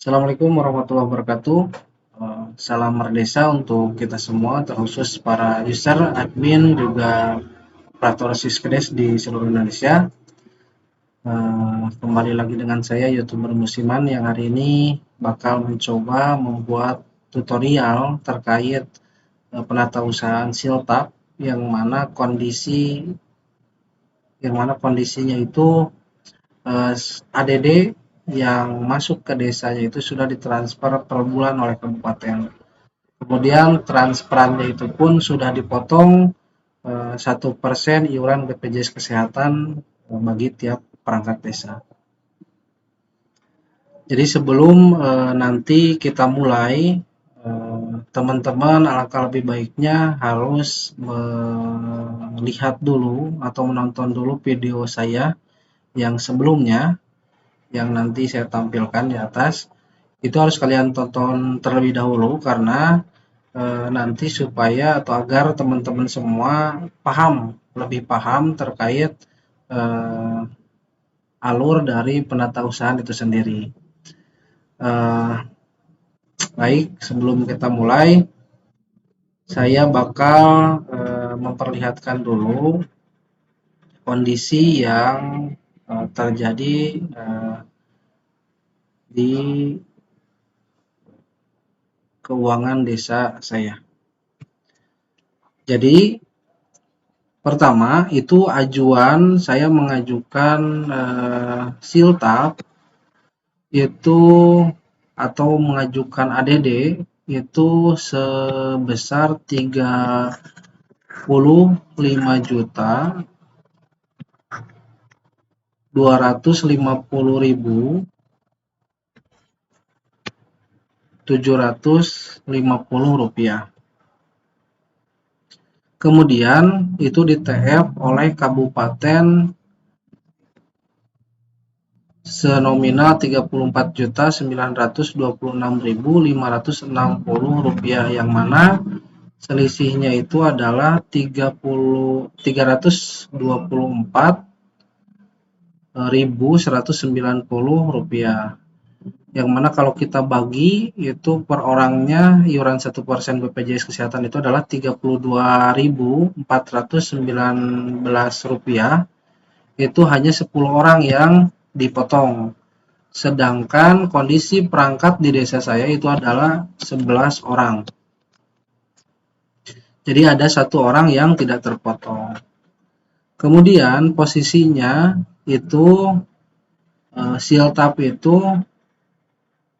Assalamualaikum warahmatullahi wabarakatuh. Salam Merdesa untuk kita semua, terkhusus para user, admin, juga operator Siskedes di seluruh Indonesia. Kembali lagi dengan saya, YouTuber Musiman, yang hari ini bakal mencoba membuat tutorial terkait penatausahaan siltap yang mana kondisinya itu ADD yang masuk ke desanya itu sudah ditransfer per bulan oleh kabupaten. Kemudian transferannya itu pun sudah dipotong 1% iuran BPJS Kesehatan bagi tiap perangkat desa. Jadi sebelum nanti kita mulai, teman-teman alangkah lebih baiknya harus melihat dulu atau menonton dulu video saya yang sebelumnya, yang nanti saya tampilkan di atas. Itu harus kalian tonton terlebih dahulu karena nanti supaya atau agar teman-teman semua lebih paham terkait alur dari penatausahaan itu sendiri. Baik, sebelum kita mulai, saya bakal memperlihatkan dulu kondisi yang terjadi di keuangan desa saya. Jadi pertama itu saya mengajukan siltap itu atau mengajukan ADD itu sebesar 35.250.750 rupiah. Kemudian itu di TF oleh kabupaten senominal 34.926.560 rupiah, yang mana selisihnya itu adalah 324.190 rupiah, yang mana kalau kita bagi itu per orangnya iuran 1% BPJS Kesehatan itu adalah 32.419 rupiah. Itu hanya 10 orang yang dipotong, sedangkan kondisi perangkat di desa saya itu adalah 11 orang. Jadi ada 1 orang yang tidak terpotong. Kemudian posisinya itu siltap itu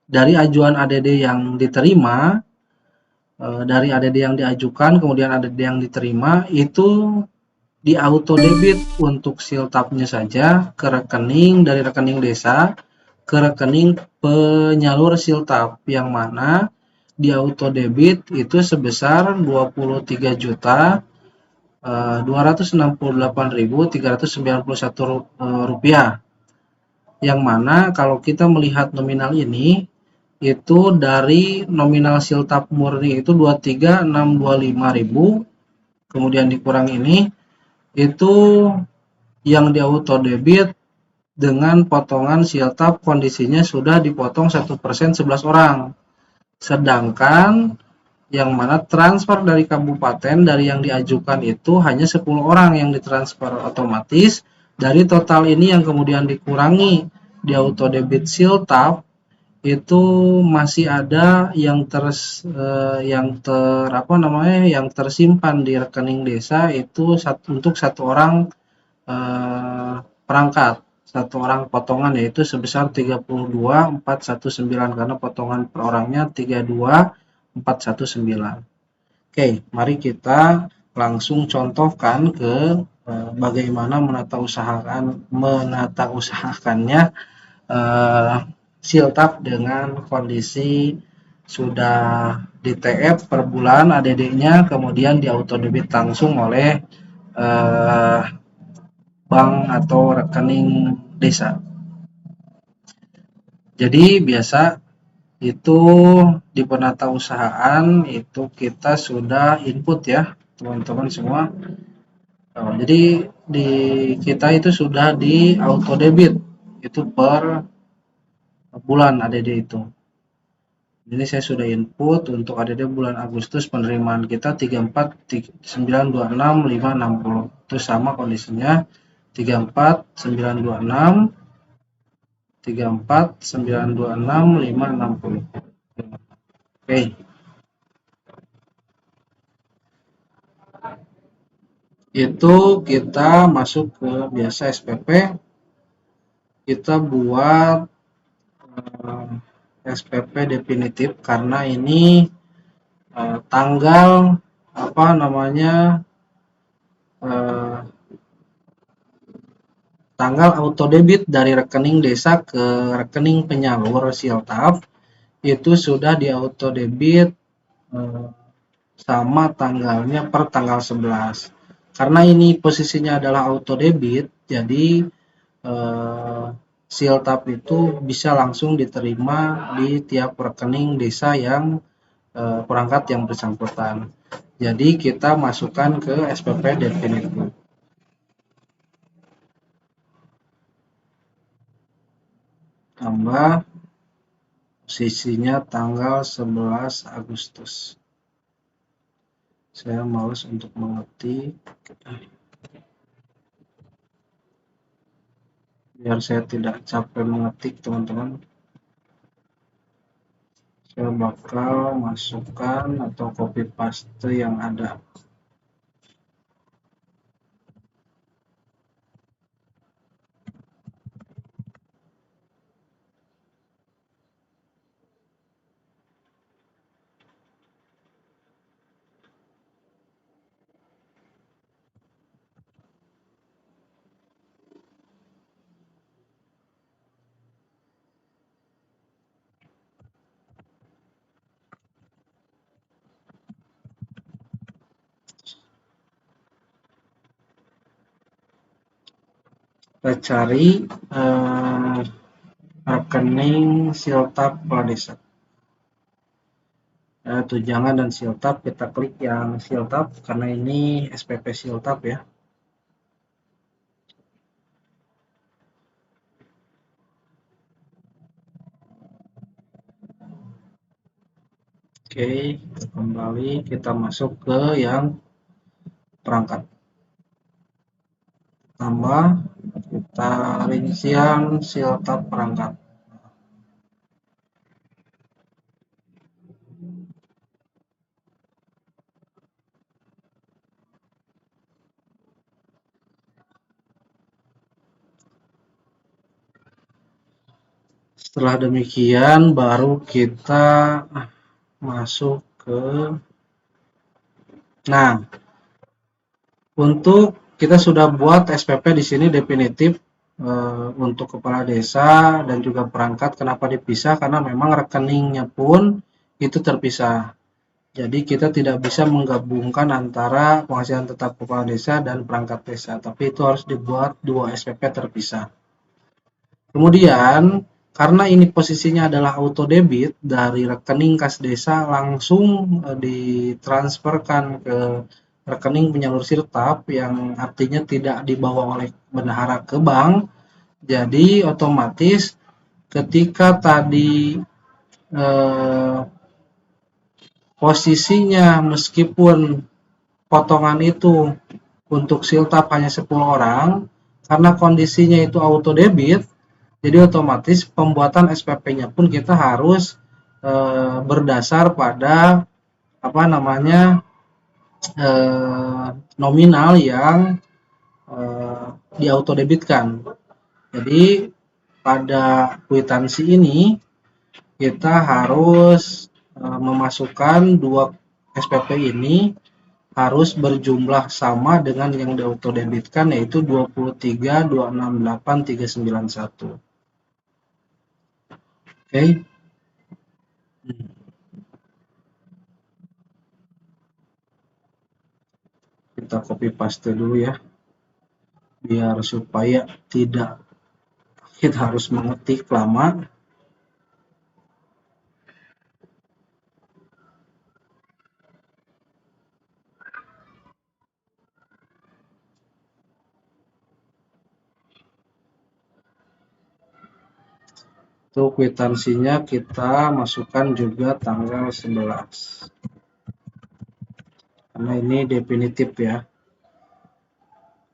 dari ajuan ADD yang diterima, dari ADD yang diajukan kemudian ADD yang diterima itu di auto debit untuk siltapnya saja ke rekening, dari rekening desa ke rekening penyalur siltap, yang mana di auto debit itu sebesar 23.268.391 rupiah, yang mana kalau kita melihat nominal ini itu dari nominal siltap murni itu 23.625.000, kemudian dikurang ini itu yang di auto debit dengan potongan siltap kondisinya sudah dipotong 1% 11 orang, sedangkan yang mana transfer dari kabupaten dari yang diajukan itu hanya 10 orang yang ditransfer otomatis. Dari total ini yang kemudian dikurangi di auto debit siltap itu masih ada yang tersimpan di rekening desa itu untuk 1 orang perangkat, 1 orang potongan, yaitu sebesar 32.419 karena potongan per orangnya 32.419. Oke, mari kita langsung contohkan ke bagaimana menata usahakannya siltap dengan kondisi sudah di TF per bulan ADD-nya, kemudian di auto debit langsung oleh bank atau rekening desa. Jadi biasa itu di penatausahaan itu kita sudah input ya teman-teman semua. Jadi di kita itu sudah di auto debit itu per bulan ADD itu. Ini saya sudah input untuk ADD bulan Agustus penerimaan kita 34.926.560. Itu sama kondisinya 34.926, 34.926.560. Oke, itu kita masuk ke biasa SPP, kita buat SPP definitif karena ini tanggal apa namanya eh, tanggal auto debit dari rekening desa ke rekening penyalur Siltap itu sudah di auto debit eh, sama tanggalnya per tanggal 11. Karena ini posisinya adalah auto debit, jadi eh, Siltap itu bisa langsung diterima di tiap rekening desa yang perangkat yang bersangkutan. Jadi kita masukkan ke SPP definitif. Tambah posisinya tanggal 11 Agustus. Saya males untuk mengetik biar saya tidak capek mengetik, teman-teman. Saya bakal masukkan atau copy paste yang ada. Kita cari rekening Siltap Pradesa. Tunjangan dan Siltap, kita klik yang Siltap karena ini SPP Siltap ya. Oke, kembali kita masuk ke yang perangkat. Tambah kita rincian Siltap perangkat. Setelah demikian baru kita masuk ke untuk kita sudah buat SPP di sini definitif untuk kepala desa dan juga perangkat. Kenapa dipisah? Karena memang rekeningnya pun itu terpisah. Jadi kita tidak bisa menggabungkan antara penghasilan tetap kepala desa dan perangkat desa, tapi itu harus dibuat dua SPP terpisah. Kemudian karena ini posisinya adalah auto debit dari rekening kas desa langsung ditransferkan ke rekening penyalur sirtap yang artinya tidak dibawa oleh bendahara ke bank. Jadi otomatis ketika tadi eh, posisinya meskipun potongan itu untuk siltap hanya 10 orang, karena kondisinya itu auto debit, jadi otomatis pembuatan SPP-nya pun kita harus berdasar pada apa namanya nominal yang di auto debitkan. Jadi pada kwitansi ini kita harus memasukkan dua SPP ini harus berjumlah sama dengan yang diautodebitkan yaitu 23.268.391. Oke. Kita copy paste dulu ya. Biar supaya tidak kita harus mengetik lama. Itu kwitansinya kita masukkan juga tanggal 11. Karena ini definitif ya.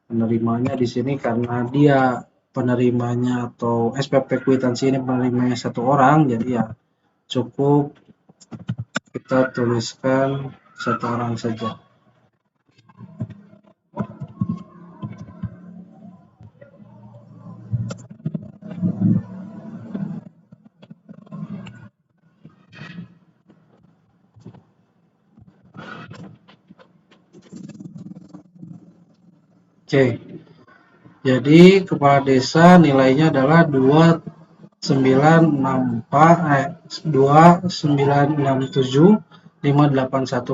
Penerimanya di sini karena dia penerimanya atau SPP kwitansi ini penerimanya satu orang, jadi ya cukup kita tuliskan satu orang saja. Oke, jadi kepala desa nilainya adalah 2967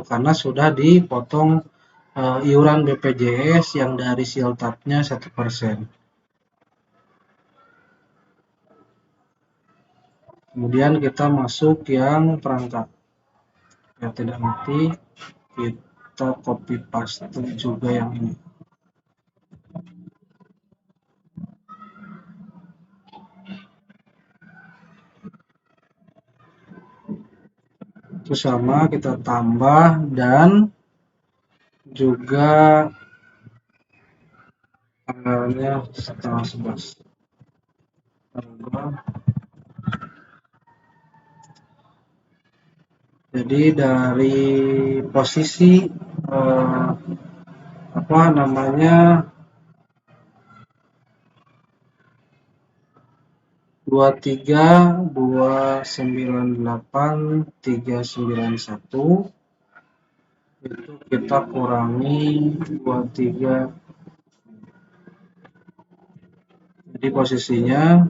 karena sudah dipotong iuran BPJS yang dari siltapnya 1%. Kemudian kita masuk yang perangkat. Ya tidak ngerti, kita copy paste juga yang ini. Itu sama, kita tambah dan juga tanggalnya tanggal 11. Jadi dari posisi apa namanya 23 298 391 itu kita kurangi 23, jadi posisinya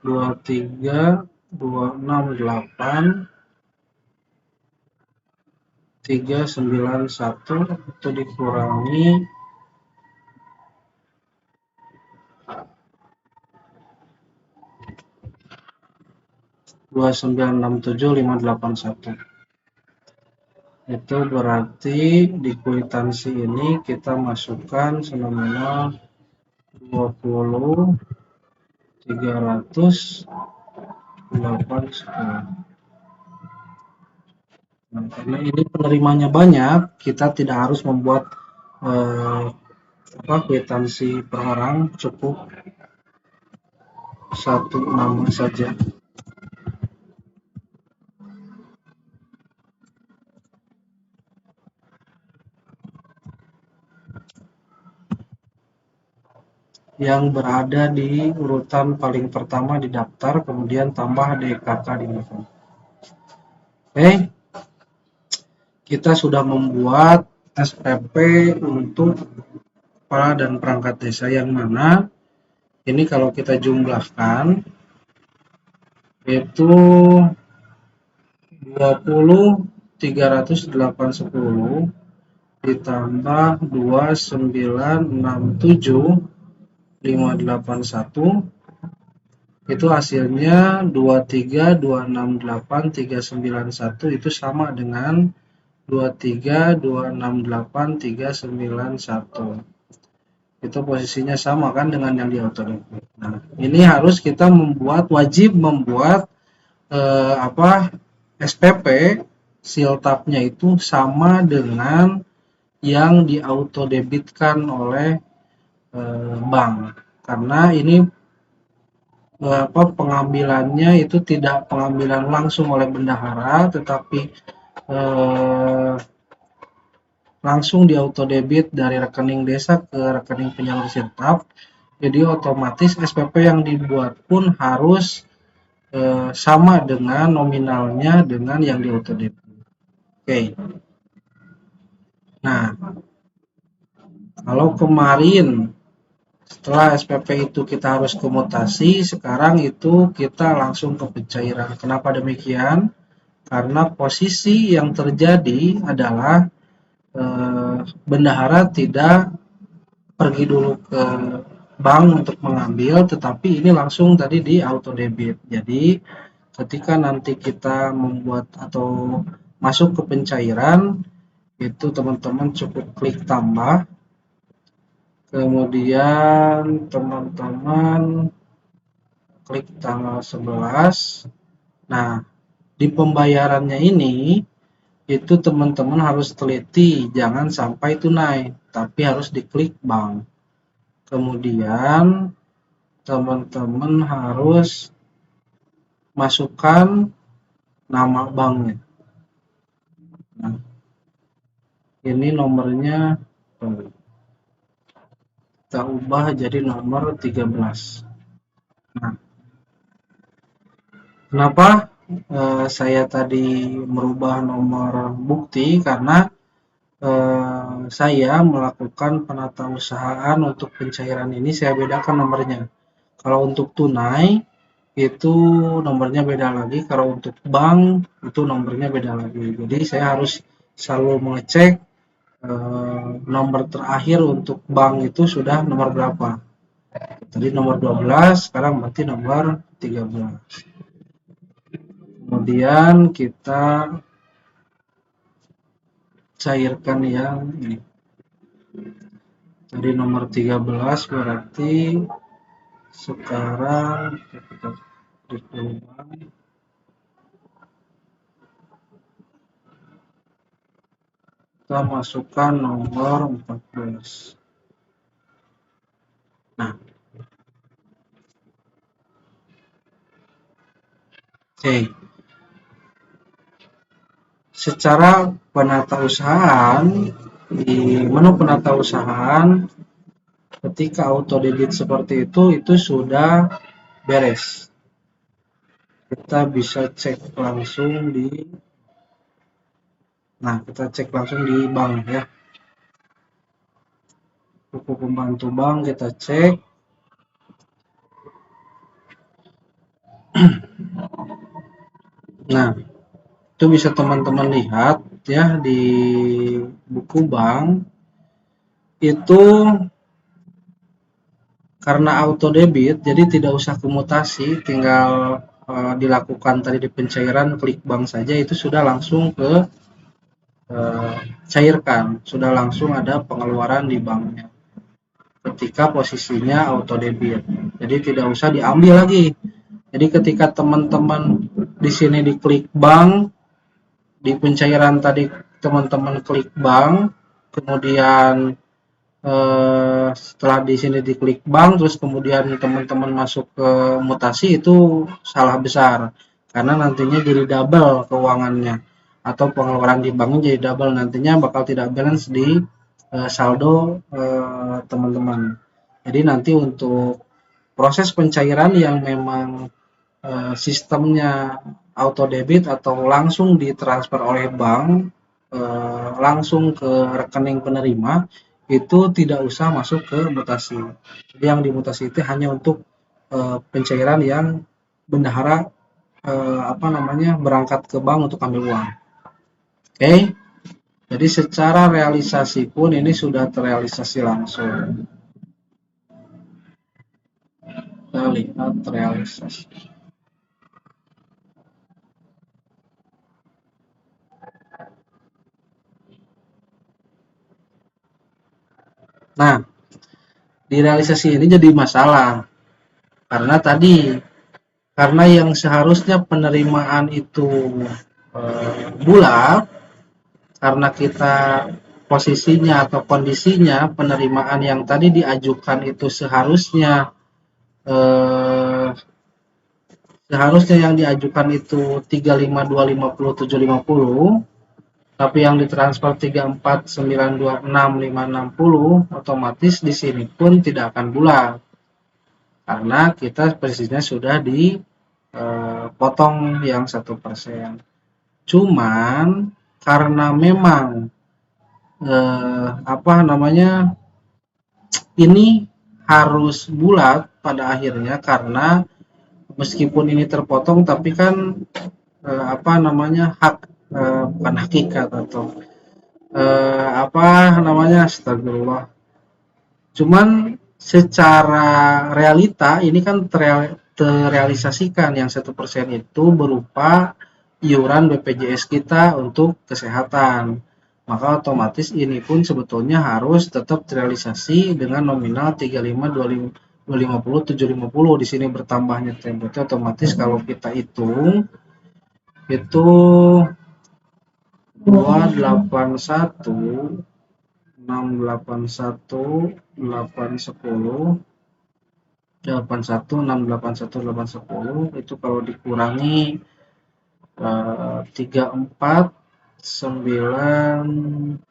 23 268 391 itu dikurangi 2967581. Itu berarti di kwitansi ini kita masukkan senominal 20 300 810. Nah, karena ini penerimanya banyak, kita tidak harus membuat kwitansi per orang, cukup satu nama saja. Yang berada di urutan paling pertama di daftar, kemudian tambah DKK di belakang. Oke, kita sudah membuat SPP untuk kepala dan perangkat desa yang mana ini kalau kita jumlahkan itu 20 30810 ditambah 2967 581 itu hasilnya 23 268 391 itu sama dengan 23 268 391. Itu posisinya sama kan dengan yang di autodebit. Nah, ini harus kita wajib membuat SPP siltapnya itu sama dengan yang di autodebitkan oleh bank, karena ini pengambilannya itu tidak pengambilan langsung oleh bendahara, tetapi langsung di autodebit dari rekening desa ke rekening penyalur siltap. Jadi otomatis SPP yang dibuat pun harus sama dengan nominalnya dengan yang di autodebit. Oke. Nah, kalau kemarin setelah SPP itu kita harus komutasi, sekarang itu kita langsung ke pencairan. Kenapa demikian? Karena posisi yang terjadi adalah bendahara tidak pergi dulu ke bank untuk mengambil, tetapi ini langsung tadi di auto debit. Jadi ketika nanti kita membuat atau masuk ke pencairan, itu teman-teman cukup klik tambah, kemudian teman-teman klik tanggal 11. Nah, di pembayarannya ini itu teman-teman harus teliti, jangan sampai tunai, tapi harus diklik bank. Kemudian teman-teman harus masukkan nama banknya. Nah, ini nomornya kita ubah jadi nomor 13. Nah, kenapa saya tadi merubah nomor bukti? Karena saya melakukan penatausahaan untuk pencairan ini saya bedakan nomornya. Kalau untuk tunai itu nomornya beda lagi, kalau untuk bank itu nomornya beda lagi. Jadi saya harus selalu mengecek nomor terakhir untuk bank itu sudah nomor berapa. Tadi nomor 12, sekarang berarti nomor 13. Kemudian kita cairkan yang ini. Tadi nomor 13 berarti sekarang kita masukkan nomor 14. Nah, oke. Secara penatausahaan, di menu penatausahaan ketika auto debit seperti itu sudah beres. Kita bisa cek langsung di kita cek langsung di bank ya. Buku pembantu bank kita cek. Nah, itu bisa teman-teman lihat ya di buku bank itu karena auto debit jadi tidak usah komutasi, tinggal dilakukan tadi di pencairan klik bank saja itu sudah langsung ke cairkan, sudah langsung ada pengeluaran di banknya ketika posisinya auto debit. Jadi tidak usah diambil lagi. Jadi ketika teman-teman di sini diklik bank, di pencairan tadi teman-teman klik bank, kemudian setelah di sini diklik bank, terus kemudian teman-teman masuk ke mutasi, itu salah besar karena nantinya jadi double keuangannya atau pengeluaran di banknya jadi double, nantinya bakal tidak balance di saldo teman-teman. Jadi nanti untuk proses pencairan yang memang sistemnya auto debit atau langsung ditransfer oleh bank langsung ke rekening penerima, itu tidak usah masuk ke mutasi. Jadi yang dimutasi itu hanya untuk pencairan yang bendahara berangkat ke bank untuk ambil uang. Oke. Jadi secara realisasi pun ini sudah terrealisasi langsung. Kita lihat realisasi. Nah, di realisasi ini jadi masalah karena yang seharusnya penerimaan itu bulat, karena kita posisinya atau kondisinya penerimaan yang tadi diajukan itu seharusnya yang diajukan itu 35250750, tapi yang ditransfer 34926560, otomatis di sini pun tidak akan bulat karena kita persisnya sudah dipotong yang 1%. Cuman karena memang ini harus bulat pada akhirnya, karena meskipun ini terpotong tapi kan bukan hakikat atau astagfirullah, cuman secara realita ini kan terrealisasikan yang 1% itu berupa iuran BPJS kita untuk kesehatan, maka otomatis ini pun sebetulnya harus tetap terrealisasi dengan nominal 250, 750 di sini bertambahnya teh. Berarti otomatis kalau kita hitung itu 281, 681, 810, 81, 681, 810 itu kalau dikurangi 34, 9,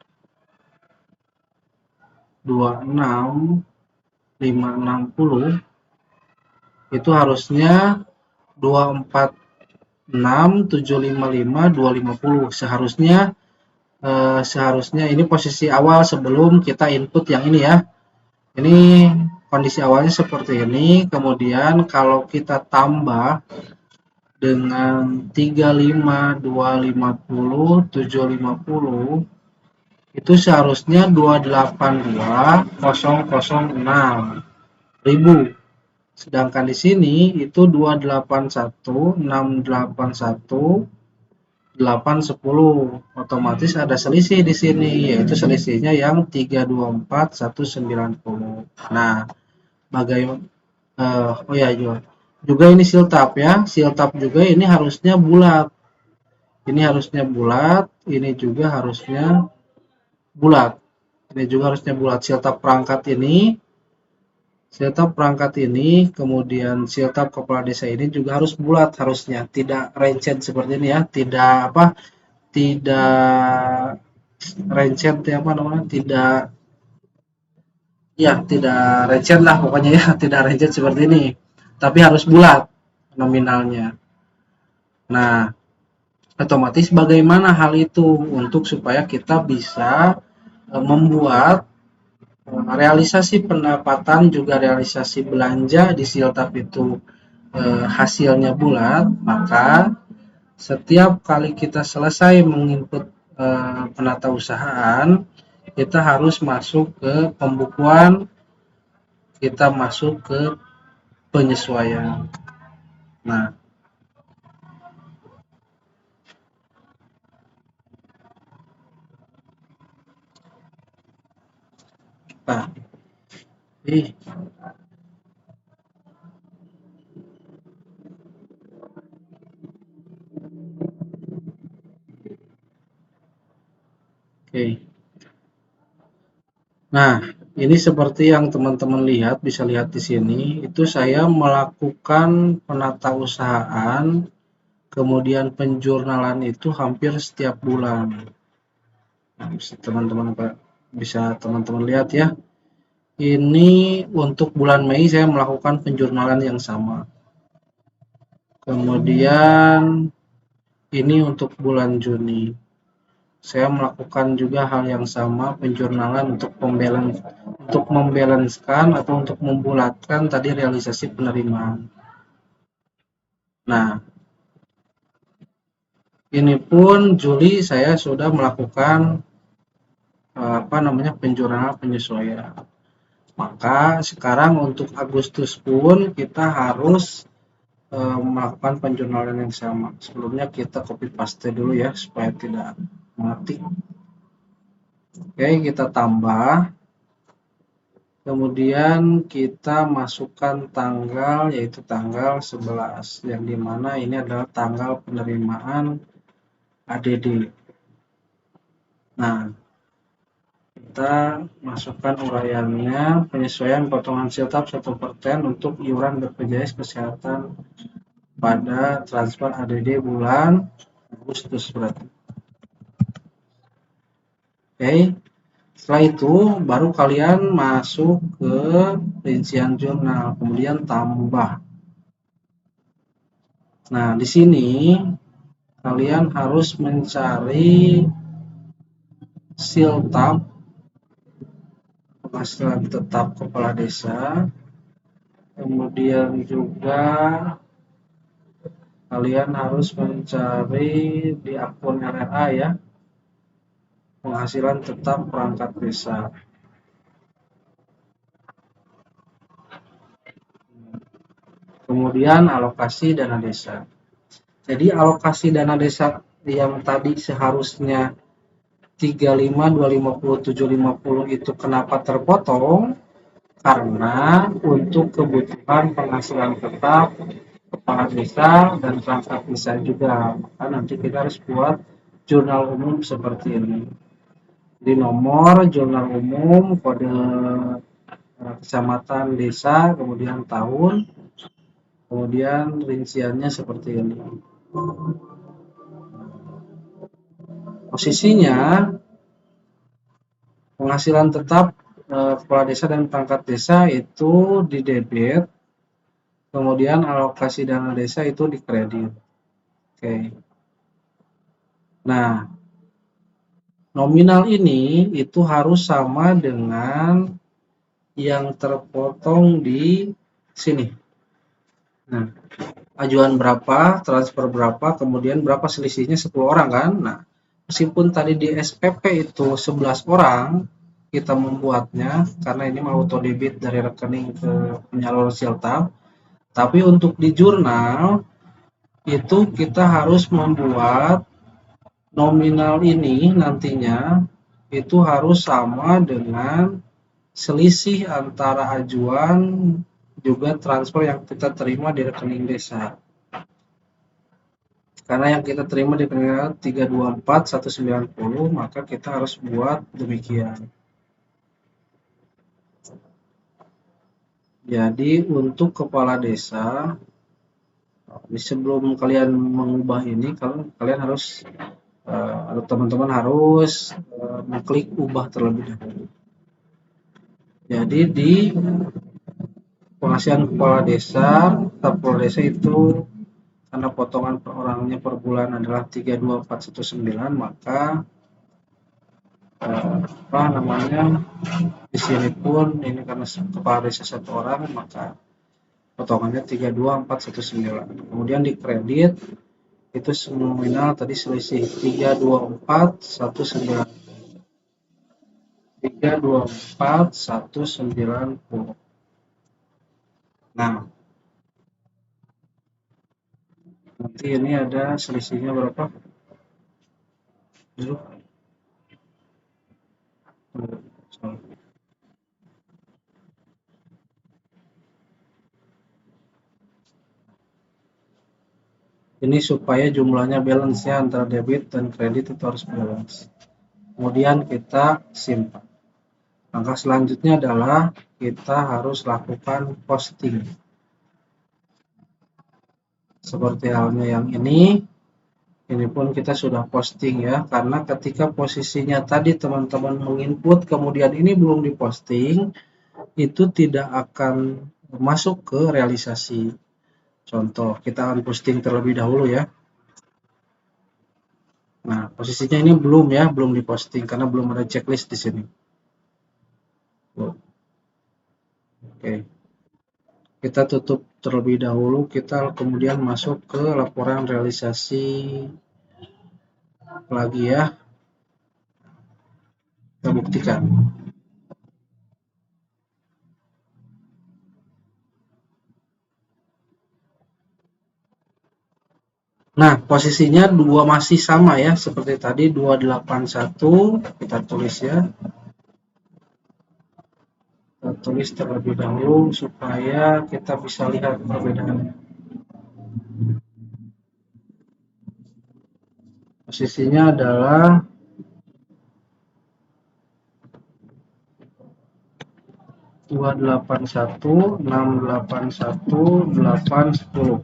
26, 560 itu harusnya 246, 755, 250 seharusnya ini posisi awal sebelum kita input yang ini ya. Ini kondisi awalnya seperti ini, kemudian kalau kita tambah dengan 35, 250, 750 itu seharusnya 282.006.000. Sedangkan di sini itu 281.681.810. Otomatis ada selisih di sini, yaitu selisihnya yang 324.190. Nah, bagaimana oh ya juga ini siltap ya. Siltap juga ini harusnya bulat. Ini harusnya bulat, ini juga harusnya bulat. Ini juga harusnya bulat. Siltap perangkat ini, kemudian siltap kepala desa ini juga harus bulat harusnya, tidak rencet seperti ini ya, tidak rencet ya apa namanya, tidak rencet lah pokoknya ya, tidak rencet seperti ini, tapi harus bulat nominalnya. Nah, otomatis bagaimana hal itu untuk supaya kita bisa membuat realisasi pendapatan juga realisasi belanja di siltap itu hasilnya bulat, maka setiap kali kita selesai menginput penata usahaan, kita harus masuk ke pembukuan, kita masuk ke penyesuaian. Nah, Pak, Oke. Nah, ini seperti yang teman-teman lihat, bisa lihat di sini, itu saya melakukan penata usahaan, kemudian penjurnalan itu hampir setiap bulan. Nah, bisa teman-teman lihat ya. Ini untuk bulan Mei saya melakukan penjurnalan yang sama. Kemudian ini untuk bulan Juni. Saya melakukan juga hal yang sama, penjurnalan untuk membalanskan atau untuk membulatkan tadi realisasi penerimaan. Nah, ini pun Juli saya sudah melakukan penjurnalan penyesuaian. Maka sekarang untuk Agustus pun kita harus melakukan penjurnalan yang sama. Sebelumnya kita copy paste dulu ya supaya tidak mati. Oke, kita tambah. Kemudian kita masukkan tanggal, yaitu tanggal 11, yang dimana ini adalah tanggal penerimaan ADD. Nah, kita masukkan uraiannya, penyesuaian potongan siltap 1% untuk iuran BPJS Kesehatan pada transfer ADD bulan Agustus berarti. Oke. Setelah itu baru kalian masuk ke rincian jurnal, kemudian tambah. Nah, di sini kalian harus mencari siltap penghasilan tetap kepala desa. Kemudian juga kalian harus mencari di akun RRA ya, penghasilan tetap perangkat desa. Kemudian alokasi dana desa. Jadi alokasi dana desa yang tadi seharusnya 35, 250, 750 itu kenapa terpotong? karena untuk kebutuhan penghasilan tetap kepala desa dan perangkat desa juga, maka nanti kita harus buat jurnal umum seperti ini. Di nomor jurnal umum, kode kecamatan, desa, kemudian tahun, kemudian rinciannya seperti ini. Posisinya penghasilan tetap kepala desa dan perangkat desa itu di debit, kemudian alokasi dana desa itu di kredit. Oke. Nah, nominal ini itu harus sama dengan yang terpotong di sini. Nah, ajuan berapa, transfer berapa, kemudian berapa selisihnya 10 orang kan. Nah, meskipun tadi di SPP itu 11 orang kita membuatnya karena ini mau auto debit dari rekening ke penyalur siltap, tapi untuk di jurnal itu kita harus membuat nominal ini nantinya itu harus sama dengan selisih antara ajuan juga transfer yang kita terima di rekening desa. Karena yang kita terima di rekening 324 190, maka kita harus buat demikian. Jadi untuk kepala desa, sebelum kalian mengubah ini, kalian harus teman-teman harus mengklik ubah terlebih dahulu. Jadi di penghasilan kepala desa, kepala desa itu karena potongan per orangnya per bulan adalah 32419, maka di sini pun ini karena kepala desa 1 orang, maka potongannya 32419. Kemudian di kredit itu nominal tadi selisih 324,190. Nah, nanti ini ada selisihnya berapa? Ini supaya jumlahnya balance ya, antara debit dan kredit itu harus balance. Kemudian kita simpan. Langkah selanjutnya adalah kita harus lakukan posting. Seperti halnya yang ini pun kita sudah posting ya, karena ketika posisinya tadi teman-teman menginput kemudian ini belum diposting, itu tidak akan masuk ke realisasi. Contoh, kita akan posting terlebih dahulu ya. Nah, posisinya ini belum ya, belum diposting karena belum ada checklist di sini. Oke. Kita tutup terlebih dahulu, kita kemudian masuk ke laporan realisasi lagi ya. Kita buktikan. Nah, posisinya 2 masih sama ya, seperti tadi 281, kita tulis ya. Kita tulis terlebih dahulu supaya kita bisa lihat perbedaannya. Posisinya adalah 281, 681, 810.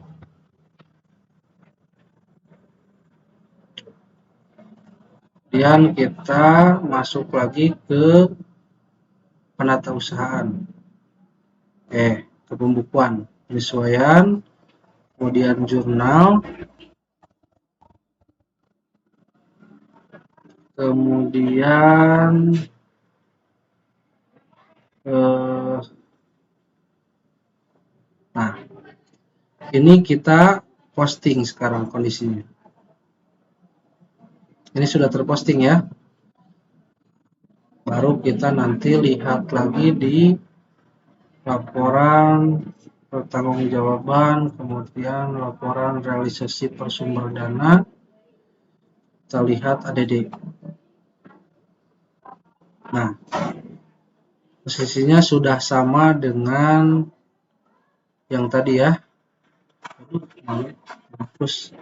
Kemudian kita masuk lagi ke penatausahaan. Ke pembukuan, penyesuaian, kemudian jurnal, kemudian nah, ini kita posting sekarang kondisinya. Ini sudah terposting ya. Baru kita nanti lihat lagi di laporan pertanggungjawaban, kemudian laporan realisasi per sumber dana. Kita lihat ADD. Nah, Posisinya sudah sama dengan yang tadi ya.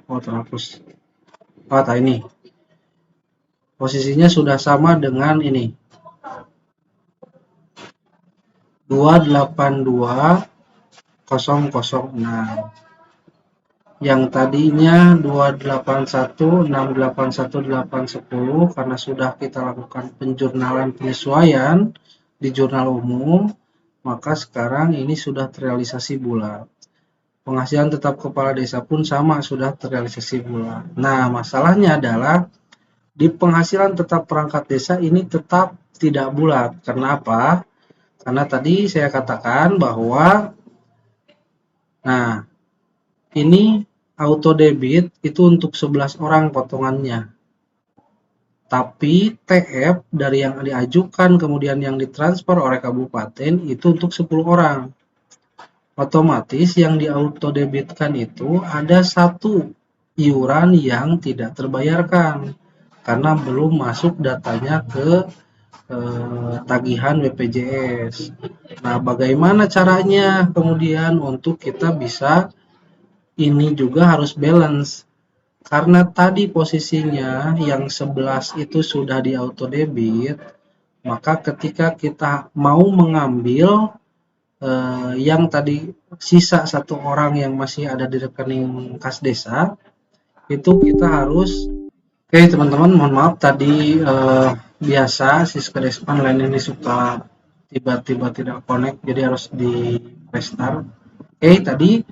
Terhapus. Ini. Posisinya sudah sama dengan ini. 282006. Yang tadinya 281, 681, 810 karena sudah kita lakukan penjurnalan penyesuaian di jurnal umum, maka sekarang ini sudah terrealisasi bulat. Penghasilan tetap kepala desa pun sama, sudah terrealisasi bulat. Nah, masalahnya adalah di penghasilan tetap perangkat desa ini tetap tidak bulat. Karena apa? Karena tadi saya katakan bahwa nah, ini auto debit itu untuk 11 orang potongannya. Tapi TF dari yang diajukan kemudian yang ditransfer oleh kabupaten itu untuk 10 orang. Otomatis yang diautodebitkan itu ada satu iuran yang tidak terbayarkan karena belum masuk datanya ke tagihan BPJS. Nah, bagaimana caranya kemudian untuk kita bisa ini juga harus balance karena tadi posisinya yang 11 itu sudah di auto debit, maka ketika kita mau mengambil yang tadi sisa satu orang yang masih ada di rekening kas desa, itu kita harus oke teman-teman, mohon maaf tadi biasa Siskadespan lain ini suka tiba-tiba tidak connect, jadi harus di restart. Oke, tadi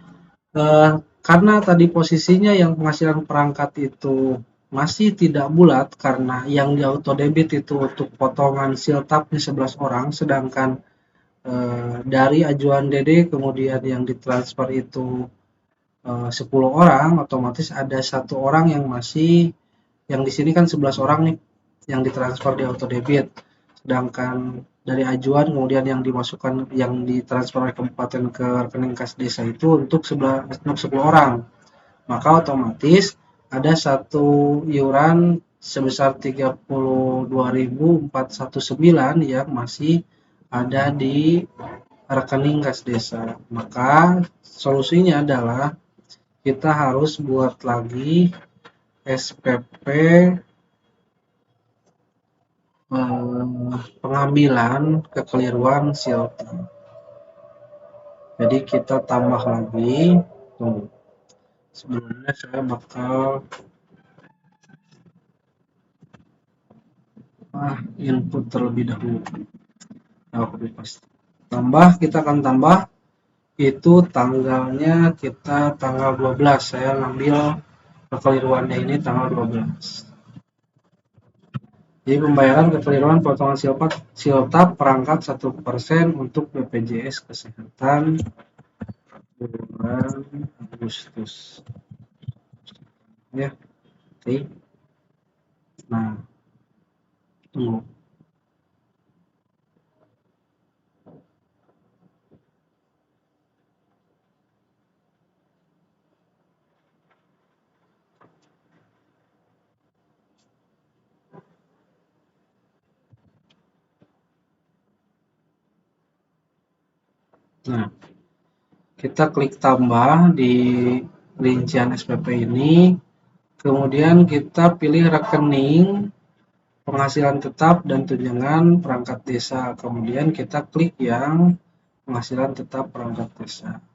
karena tadi posisinya yang penghasilan perangkat itu masih tidak bulat karena yang di auto debit itu untuk potongan siltapnya 11 orang, sedangkan dari ajuan DD kemudian yang ditransfer itu 10 orang, otomatis ada satu orang yang masih, yang di sini kan 11 orang nih yang ditransfer di auto debit, sedangkan dari ajuan kemudian yang dimasukkan yang ditransfer oleh kabupaten ke rekening kas desa itu untuk 10 orang, maka otomatis ada satu iuran sebesar 32.419 yang masih ada di rekening kas desa. Maka solusinya adalah kita harus buat lagi SPP pengambilan kekeliruan silta. Jadi kita tambah lagi. Tunggu. Sebelumnya saya bakal input terlebih dahulu. Tambah, kita akan tambah itu tanggalnya kita tanggal 12. Saya ngambil kekeliruannya ini tanggal 12. Jadi pembayaran kekeliruan potongan siltap perangkat 1% untuk BPJS Kesehatan bulan Agustus. Ya, oke. Nah, tunggu. Nah, kita klik tambah di rincian SPP ini, kemudian kita pilih rekening penghasilan tetap dan tunjangan perangkat desa, kemudian kita klik yang penghasilan tetap perangkat desa.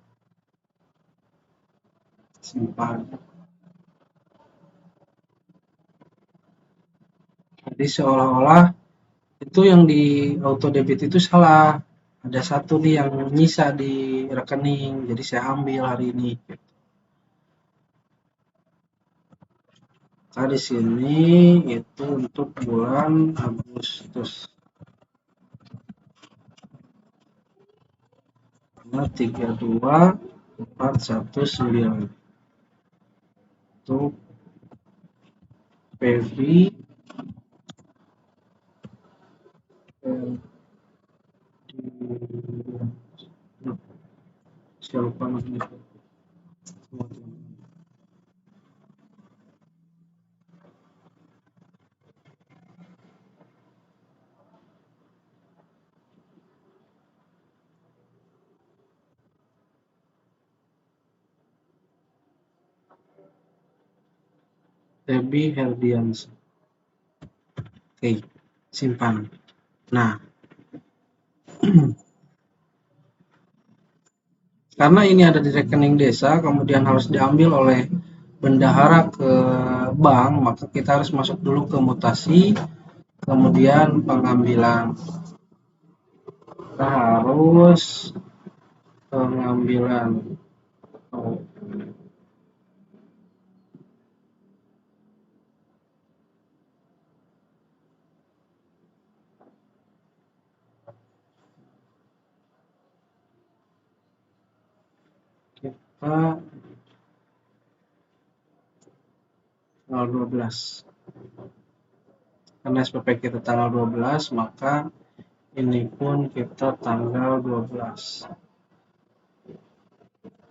Simpan. Jadi seolah-olah itu yang di auto debit itu salah. Ada satu nih yang nyisa di rekening, jadi saya ambil hari ini. Nah, di sini itu untuk bulan Agustus. Nah, 32419 untuk PV siapa namanya? Debbie Herdians. Oke, simpan. Nah, karena ini ada di rekening desa, kemudian harus diambil oleh bendahara ke bank, maka kita harus masuk dulu ke mutasi, kemudian pengambilan. Kita harus pengambilan. Kita tanggal 12. Karena SPP kita tanggal 12, maka ini pun kita tanggal 12.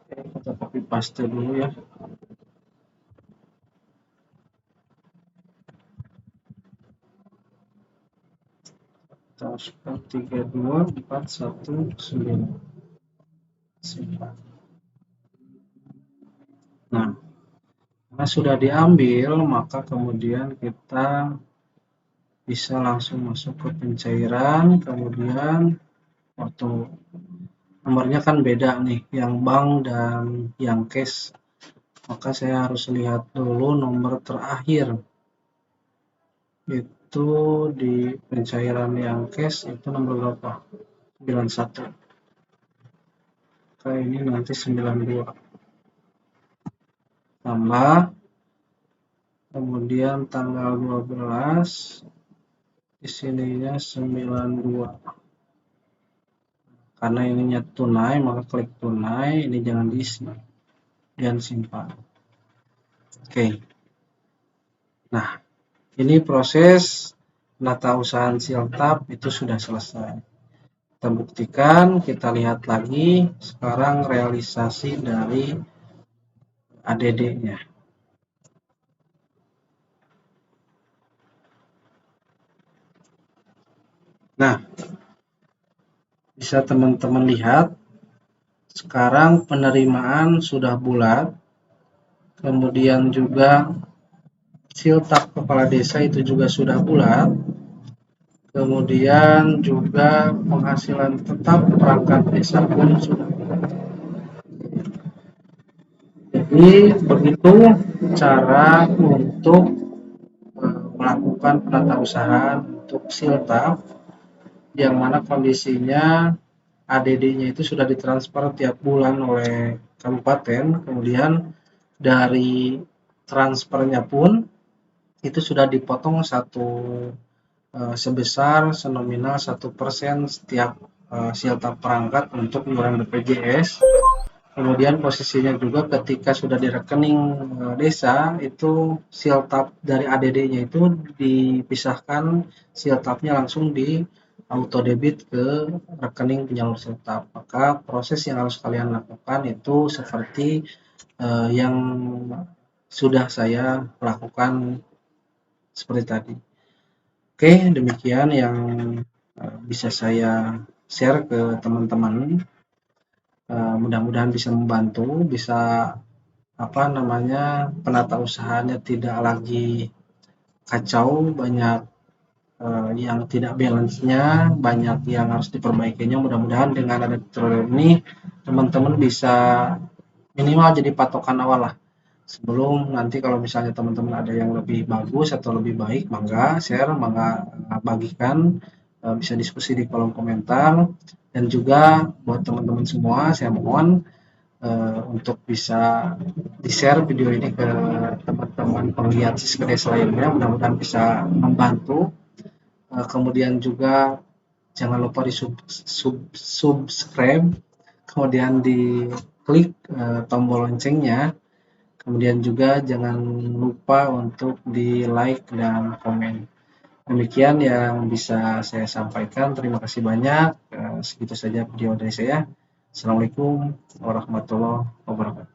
Oke, kita copy paste dulu ya. Kita masukkan 32419. Simpan. Nah, karena sudah diambil, maka kemudian kita bisa langsung masuk ke pencairan, kemudian waktu nomornya kan beda nih, yang bank dan yang cash, maka saya harus lihat dulu nomor terakhir, itu di pencairan yang cash itu nomor berapa? 91. Oke, ini nanti 92 tambah, kemudian tanggal 12 di sininya 92. Karena ininya tunai, maka klik tunai, ini jangan diisi dan simpan. Oke. Nah, ini proses penatausahaan Siltap itu sudah selesai. Kita buktikan, kita lihat lagi sekarang realisasi dari ADD-nya. Nah, bisa teman-teman lihat sekarang penerimaan sudah bulat, kemudian juga Siltap kepala desa itu juga sudah bulat, kemudian juga penghasilan tetap perangkat desa pun sudah bulat. Jadi begitu cara untuk melakukan penatausahaan untuk Siltap, yang mana kondisinya ADD-nya itu sudah ditransfer tiap bulan oleh kabupaten, kemudian dari transfernya pun itu sudah dipotong sebesar senominal 1% setiap Siltap perangkat untuk iuran BPJS. Kemudian posisinya juga ketika sudah di rekening desa, itu Siltap dari ADD-nya itu dipisahkan, Siltapnya langsung di auto debit ke rekening penyalur Siltap. Maka proses yang harus kalian lakukan itu seperti yang sudah saya lakukan seperti tadi. Oke, demikian yang bisa saya share ke teman-teman. Mudah-mudahan bisa membantu, bisa penata usahanya tidak lagi kacau, banyak yang tidak balance-nya, banyak yang harus diperbaikinya. Mudah-mudahan dengan ada tutorial ini teman-teman bisa minimal jadi patokan awal lah, sebelum nanti kalau misalnya teman-teman ada yang lebih bagus atau lebih baik, mangga share, mangga bagikan, bisa diskusi di kolom komentar. Dan juga buat teman-teman semua, saya mohon untuk bisa di-share video ini ke teman-teman penggiat Siska Desa lainnya, mudah-mudahan bisa membantu. Kemudian juga jangan lupa di subscribe, kemudian di klik tombol loncengnya, kemudian juga jangan lupa untuk di like dan komen. Demikian yang bisa saya sampaikan. Terima kasih banyak. Segitu saja video dari saya. Assalamualaikum warahmatullahi wabarakatuh.